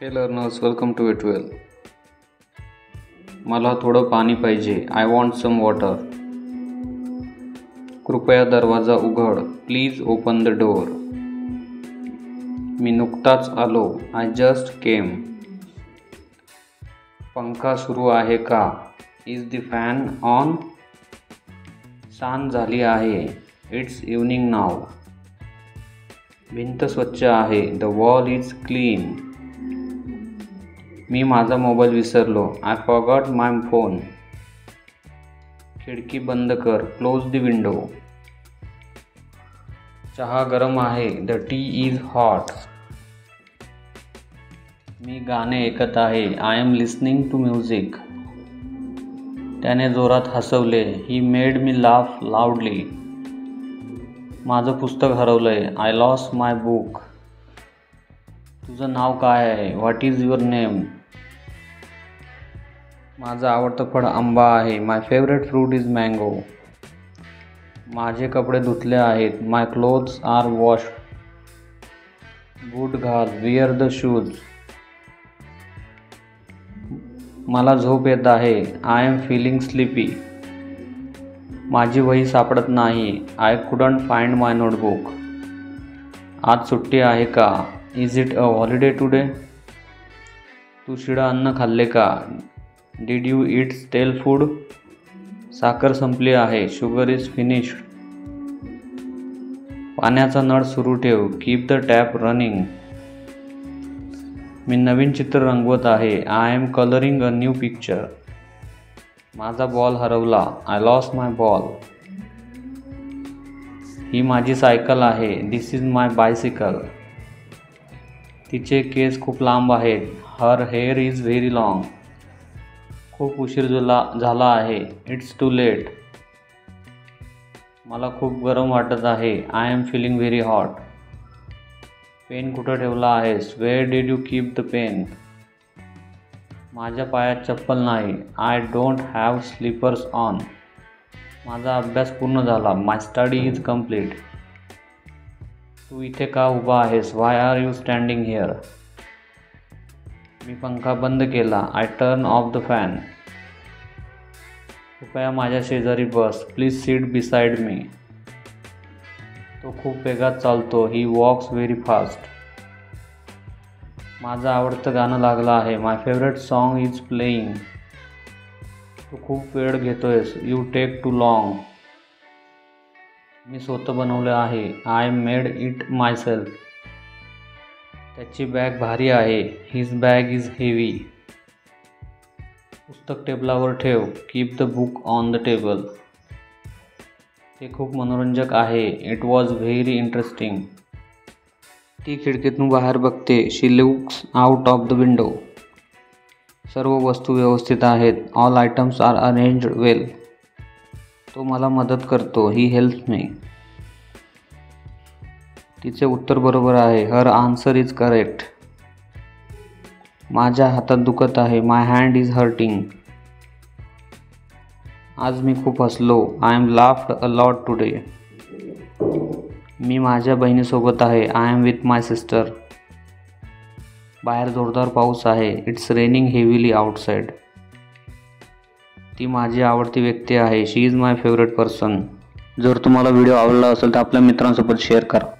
हे learners, welcome to it well. मला थोडं पाणी पाहिजे. I want some water. कृपया दरवाजा उघड. Please open the door. मी नुकताच आलो. I just came. पंखा सुरू आहे का? Is the fan on? सांज झाली आहे. It's evening now. भिंत स्वच्छ आहे. The wall is clean. मी माझा मोबाईल विसरलो. I forgot my phone. खिडकी बंद कर. Close the window. चहा गरम आहे. The tea is hot. मी गाणे ऐकत आहे. I am listening to music. त्याने जोरात हसवले. He made me laugh लाऊडली. माझं पुस्तक हरवलंय. I lost my book. तुझं नाव काय आहे? What is your name? माझं आवडतं फळ आंबा आहे. My favourite fruit is mango. माझे कपडे धुतले आहेत. My clothes are washed. बूट घाल. Wear the shoes. मला झोप येत आहे. I am feeling sleepy. माझी वही सापडत नाही. I couldn't find my notebook. आज सुट्टी आहे का? Is it a holiday today? तू शिळं अन्न खाल्ले का? डिड यू ईट स्टेल फूड? साखर संपली आहे. Sugar is finished. पाण्याचा नळ सुरू ठेव. Keep the tap running. मी नवीन चित्र रंगवत आहे. I am colouring a new picture. माझा बॉल हरवला. I lost my ball. ही माझी सायकल आहे. This is my bicycle. तिचे केस खूप लांब आहेत. Her hair is very long. खूप उशीर झाला आहे. It's too late. मला खूप गरम वाटत आहे. I am feeling very hot. Pen कुठं ठेवला आहेस? Where did you keep the pen? माझ्या पायात चप्पल नाही. I don't have slippers on. माझा अभ्यास पूर्ण झाला. My study is complete. तू इथे का उभा आहेस? Why are you standing here? मी पंखा बंद केला. I turn off the fan. कृपया माझ्या शेजारी बस. Please seat beside me. तो खूप वेगात चालतो. He walks very fast. माझं आवडतं गाणं लागलं आहे. My favourite song is playing. तू खूप वेळ घेतोयस. You take too long. मी स्वतः बनवले आहे. I made it myself. त्याची बॅग भारी आहे. His bag is heavy. पुस्तक टेबलावर ठेव. Keep the book on the table. ते खूप मनोरंजक आहे. It was very interesting. ती खिडकीतून बाहेर बघते. She looks out of the window. सर्व वस्तू व्यवस्थित आहेत. All items are arranged well. तो मला मदत करतो. He helps me. तिचे उत्तर बरोबर आहे. Her answer is correct. माझ्या हातात दुखत आहे. My hand is hurting. आज मी खूप हसलो. I am laughed a lot today. मी माझ्या बहिणीसोबत आहे. I am with my sister. बाहेर जोरदार पाऊस आहे. It's raining heavily outside. ती माझी आवडती व्यक्ती आहे. She is my favourite person. जर तुम्हाला व्हिडिओ आवडला असेल तर आपल्या मित्रांसोबत शेअर करा.